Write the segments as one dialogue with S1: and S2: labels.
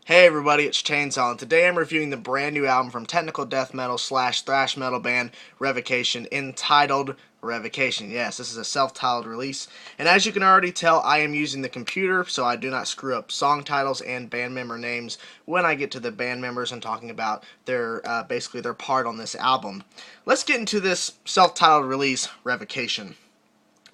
S1: Hey everybody, it's Chainsaw, and today I'm reviewing the brand new album from technical death metal slash thrash metal band Revocation, entitled Revocation. Yes, this is a self-titled release, and as you can already tell, I am using the computer, so I do not screw up song titles and band member names when I get to the band members and talking about their, basically their part on this album. Let's get into this self-titled release, Revocation.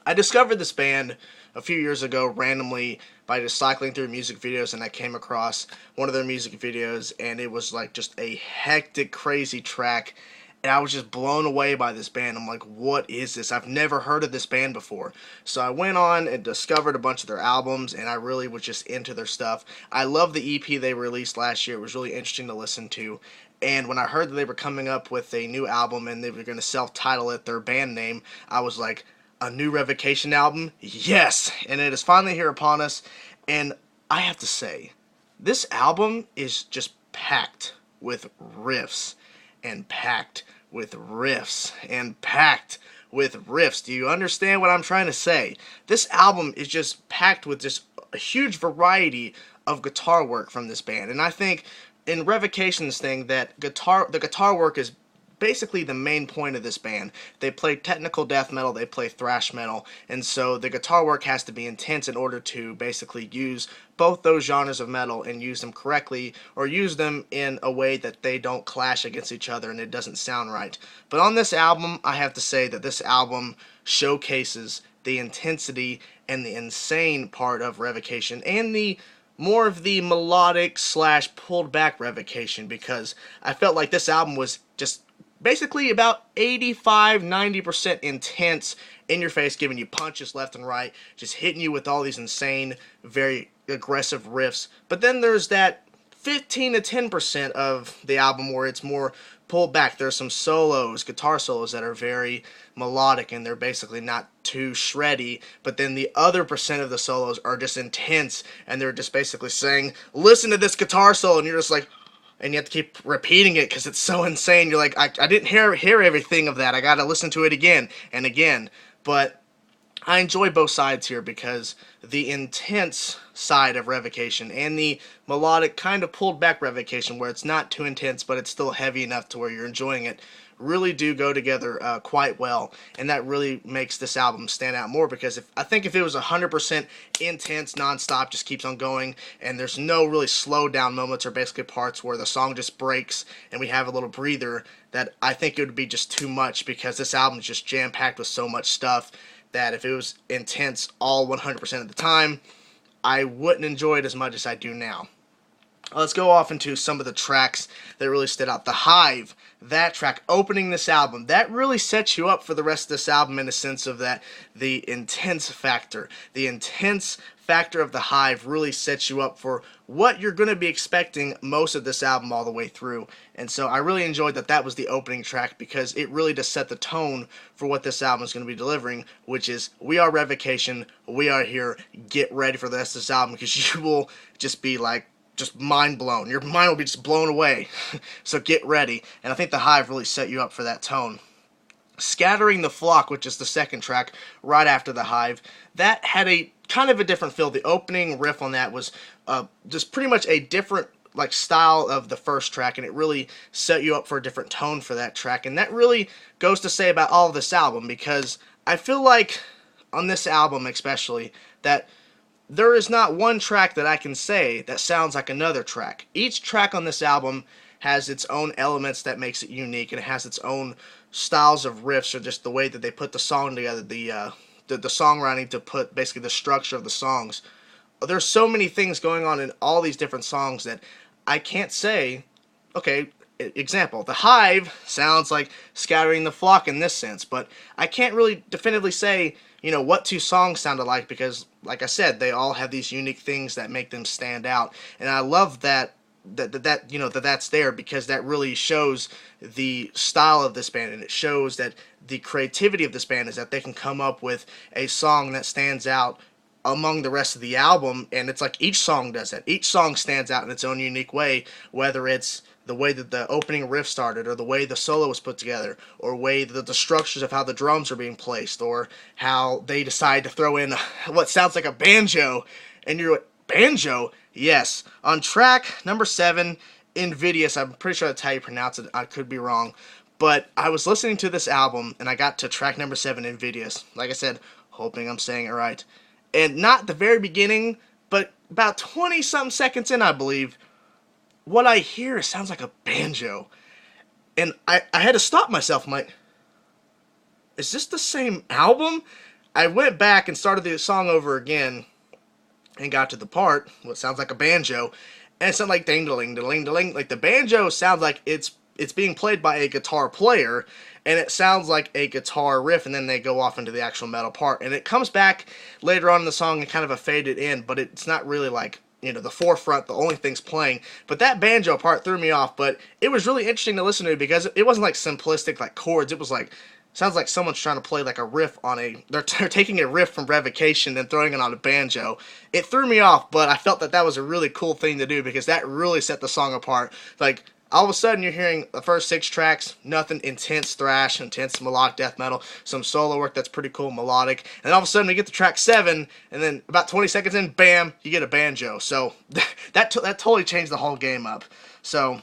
S1: I discovered this band a few years ago randomly by just cycling through music videos, and I came across one of their music videos, and it was like just a hectic, crazy track, and I was just blown away by this band. I'm like, what is this? I've never heard of this band before. So I went on and discovered a bunch of their albums, and I really was just into their stuff. I love the EP they released last year. It was really interesting to listen to. And when I heard that they were coming up with a new album and they were going to self-title it their band name, I was like, a new Revocation album? Yes! And it is finally here upon us, and I have to say, this album is just packed with riffs, and packed with riffs, and packed with riffs. Do you understand what I'm trying to say? This album is just packed with just a huge variety of guitar work from this band, and I think in Revocation's thing that the guitar work is basically the main point of this band. They play technical death metal, they play thrash metal, and so the guitar work has to be intense in order to basically use both those genres of metal and use them correctly, or use them in a way that they don't clash against each other and it doesn't sound right. But on this album, I have to say that this album showcases the intensity and the insane part of Revocation, and the more of the melodic slash pulled back Revocation, because I felt like this album was just basically about 85-90% intense, in your face, giving you punches left and right, just hitting you with all these insane, very aggressive riffs. But then there's that 15 to 10% of the album where it's more pulled back. There's some solos, guitar solos, that are very melodic and they're basically not too shreddy, but then the other percent of the solos are just intense and they're just basically saying, listen to this guitar solo, and you're just like, and you have to keep repeating it because it's so insane. You're like, I didn't hear everything of that. I got to listen to it again and again. But I enjoy both sides here because the intense side of Revocation and the melodic kind of pulled back Revocation, where it's not too intense but it's still heavy enough to where you're enjoying it, really do go together quite well, and that really makes this album stand out more, because I think if it was 100% intense, non-stop, just keeps on going, and there's no really slow down moments or basically parts where the song just breaks and we have a little breather, that I think it would be just too much, because this album is just jam-packed with so much stuff that if it was intense all 100% of the time, I wouldn't enjoy it as much as I do now. Let's go off into some of the tracks that really stood out. The Hive, that track opening this album, that really sets you up for the rest of this album, in the sense of that the intense factor. The intense factor of the Hive really sets you up for what you're going to be expecting most of this album all the way through. And so I really enjoyed that was the opening track, because it really does set the tone for what this album is going to be delivering, which is, we are Revocation, we are here, get ready for the rest of this album, because you will just be like, just mind blown. Your mind will be just blown away. So get ready. And I think the Hive really set you up for that tone. Scattering the Flock, which is the second track right after the Hive, that had a kind of a different feel. The opening riff on that was just pretty much a different like style of the first track, and it really set you up for a different tone for that track. And that really goes to say about all of this album, because I feel like on this album especially that there is not one track that I can say that sounds like another track. Each track on this album has its own elements that makes it unique, and it has its own styles of riffs, or just the way that they put the song together, the songwriting to put basically the structure of the songs. There's so many things going on in all these different songs that I can't say, okay, example, the Hive sounds like Scattering the Flock in this sense, but I can't really definitively say, what two songs sounded like, because, like I said, they all have these unique things that make them stand out, and I love that's there, because that really shows the style of this band, and it shows that the creativity of this band is that they can come up with a song that stands out among the rest of the album, and it's like each song does that. Each song stands out in its own unique way, whether it's the way that the opening riff started, or the way the solo was put together, or way that the structures of how the drums are being placed, or how they decide to throw in what sounds like a banjo, and you're like, banjo? Yes, on track number 7, Invidious. I'm pretty sure that's how you pronounce it. I could be wrong. But I was listening to this album, and I got to track number 7, Invidious. Like I said, hoping I'm saying it right. And not the very beginning, but about 20-something seconds in, I believe, what I hear sounds like a banjo. And I had to stop myself. I'm like, is this the same album? I went back and started the song over again and got to the part, what sounds like a banjo, and it sounded like ding-a-ling, ding-a-ling. Like the banjo sounds like it's being played by a guitar player, and it sounds like a guitar riff, and then they go off into the actual metal part. And it comes back later on in the song and kind of a faded in, but it's not really like, the forefront, the only thing's playing. But that banjo part threw me off, but it was really interesting to listen to because it wasn't like simplistic like chords. It was like, sounds like someone's trying to play like a riff on they're taking a riff from Revocation and throwing it on a banjo. It threw me off, but I felt that was a really cool thing to do because that really set the song apart. Like, all of a sudden you're hearing the first 6 tracks, nothing, intense thrash, intense melodic death metal, some solo work that's pretty cool, melodic, and all of a sudden we get to track 7, and then about 20 seconds in, bam, you get a banjo. So that totally changed the whole game up. So,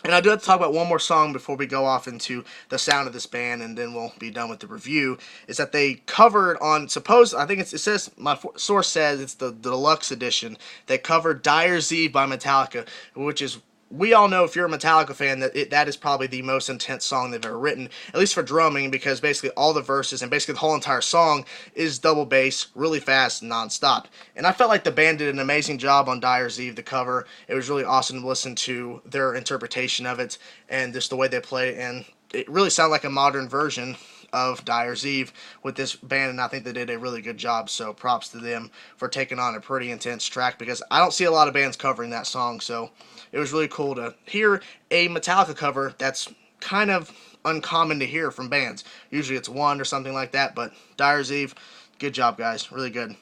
S1: and I do have to talk about one more song before we go off into the sound of this band, and then we'll be done with the review. Is that they covered on, I think it says, my source says it's the deluxe edition. They covered Dyers Eve by Metallica, which is, we all know, if you're a Metallica fan, that is probably the most intense song they've ever written, at least for drumming, because basically all the verses and basically the whole entire song is double bass, really fast, non-stop. And I felt like the band did an amazing job on Dyers Eve, the cover. It was really awesome to listen to their interpretation of it and just the way they play it, and it really sounded like a modern version of Dyers Eve with this band, and I think they did a really good job, so props to them for taking on a pretty intense track, because I don't see a lot of bands covering that song, so it was really cool to hear a Metallica cover that's kind of uncommon to hear from bands. Usually it's one or something like that, but Dyers Eve, good job, guys. Really good.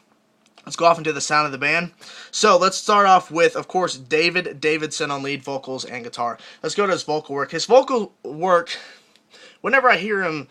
S1: Let's go off into the sound of the band. So let's start off with, of course, Davidson on lead vocals and guitar. Let's go to his vocal work. His vocal work, whenever I hear him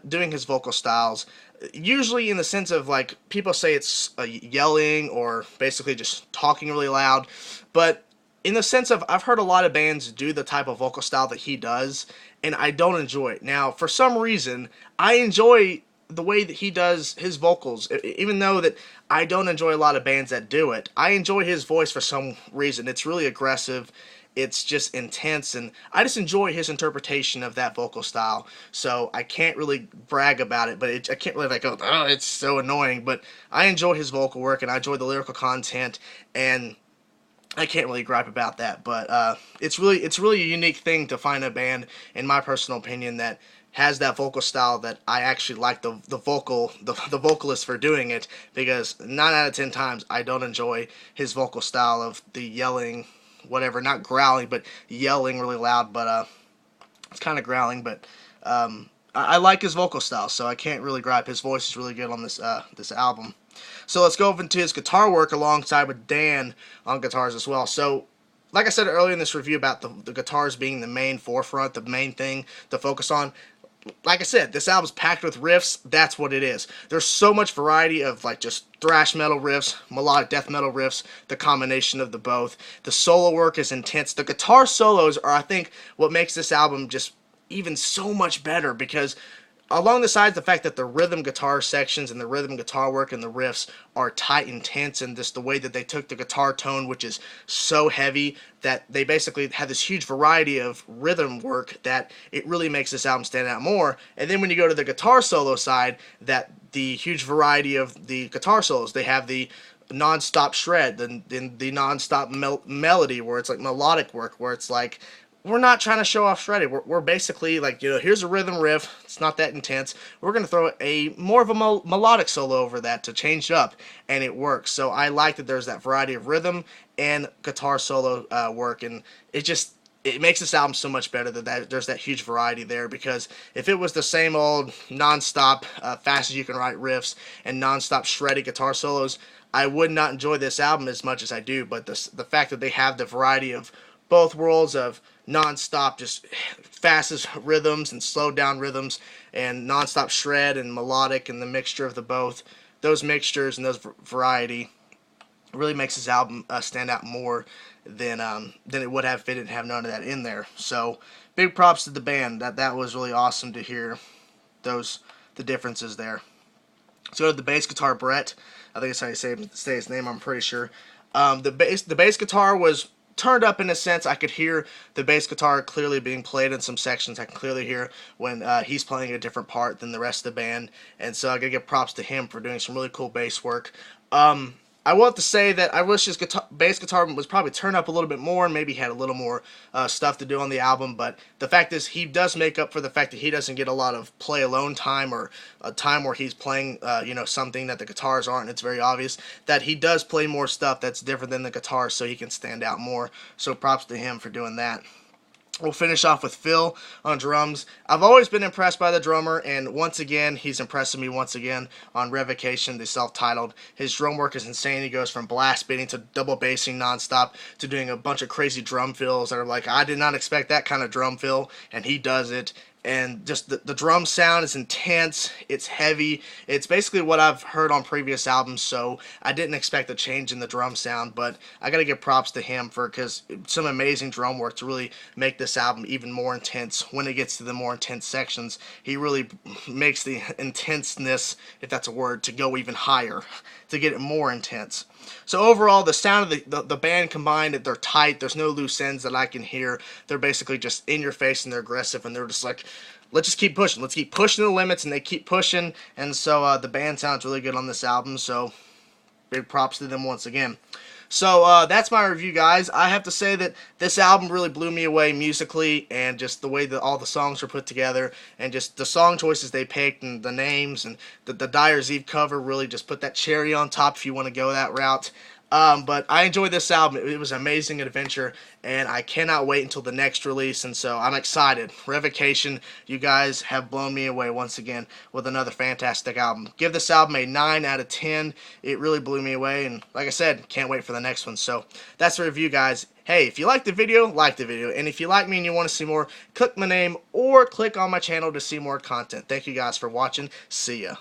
S1: doing his vocal styles, usually in the sense of, like, people say it's yelling or basically just talking really loud, but in the sense of, I've heard a lot of bands do the type of vocal style that he does, and I don't enjoy it. Now, for some reason, I enjoy the way that he does his vocals, even though that I don't enjoy a lot of bands that do it. I enjoy his voice for some reason. It's really aggressive. It's just intense, and I just enjoy his interpretation of that vocal style. So I can't really brag about it, but I can't really like go, oh, it's so annoying. But I enjoy his vocal work, and I enjoy the lyrical content, and I can't really gripe about that. But it's really a unique thing to find a band, in my personal opinion, that has that vocal style that I actually like the vocalist for doing it, because 9 out of 10 times I don't enjoy his vocal style of the yelling, whatever, not growling, but yelling really loud, but it's kind of growling, but I like his vocal style, so I can't really gripe. His voice is really good on this album. So let's go over into his guitar work alongside with Dan on guitars as well. So, like I said earlier in this review about the guitars being the main forefront, the main thing to focus on, like I said, this album's packed with riffs. That's what it is. There's so much variety of, like, just thrash metal riffs, melodic death metal riffs, the combination of the both. The solo work is intense. The guitar solos are, I think, what makes this album just even so much better, because along the sides, the fact that the rhythm guitar sections and the rhythm guitar work and the riffs are tight and tense, and just the way that they took the guitar tone, which is so heavy, that they basically have this huge variety of rhythm work that it really makes this album stand out more. And then when you go to the guitar solo side, that the huge variety of the guitar solos, they have the non-stop shred, the non-stop melody, where it's like melodic work, where it's like, we're not trying to show off shredding. We're basically like, here's a rhythm riff. It's not that intense. We're going to throw more of a melodic solo over that to change it up, and it works. So I like that there's that variety of rhythm and guitar solo work, and it makes this album so much better that there's that huge variety there, because if it was the same old non-stop fast as you can write riffs and non-stop shreddy guitar solos, I would not enjoy this album as much as I do. But the fact that they have the variety of both worlds of non-stop, just fastest rhythms and slowed down rhythms, and non-stop shred and melodic, and the mixture of the both, those mixtures and those variety really makes his album stand out more than it would have if it didn't have none of that in there. So big props to the band. That was really awesome to hear the differences there. Let's go to the bass guitar, Brett. I think that's how you say his name. I'm pretty sure. The bass guitar was turned up in a sense. I could hear the bass guitar clearly being played in some sections. I can clearly hear when he's playing a different part than the rest of the band, and so I gotta give props to him for doing some really cool bass work. I will have to say that I wish his bass guitar was probably turned up a little bit more and maybe had a little more stuff to do on the album, but the fact is he does make up for the fact that he doesn't get a lot of play alone time, or a time where he's playing something that the guitars aren't. It's very obvious that he does play more stuff that's different than the guitar, so he can stand out more. So props to him for doing that. We'll finish off with Phil on drums. I've always been impressed by the drummer, and once again, he's impressing me once again on Revocation, the self-titled. His drum work is insane. He goes from blast beating to double bassing nonstop to doing a bunch of crazy drum fills that are like, I did not expect that kind of drum fill, and he does it. And just the drum sound is intense, it's heavy, it's basically what I've heard on previous albums, so I didn't expect a change in the drum sound, but I gotta give props to him because some amazing drum work to really make this album even more intense. When it gets to the more intense sections, he really makes the intenseness, if that's a word, to go even higher, to get it more intense. So overall, the sound of the band combined, they're tight. There's no loose ends that I can hear. They're basically just in your face, and they're aggressive, and they're just like, let's just keep pushing. Let's keep pushing the limits, and they keep pushing. And so the band sounds really good on this album, so big props to them once again. So that's my review, guys. I have to say that this album really blew me away musically, and just the way that all the songs were put together, and just the song choices they picked, and the names, and the Dyers Eve cover really just put that cherry on top if you want to go that route. But I enjoyed this album. It was an amazing adventure, and I cannot wait until the next release, and so I'm excited. Revocation, you guys have blown me away once again with another fantastic album. Give this album a 9 out of 10. It really blew me away, and like I said, can't wait for the next one. So that's the review, guys. Hey, if you like the video, like the video. And if you like me and you want to see more, click my name or click on my channel to see more content. Thank you guys for watching. See ya.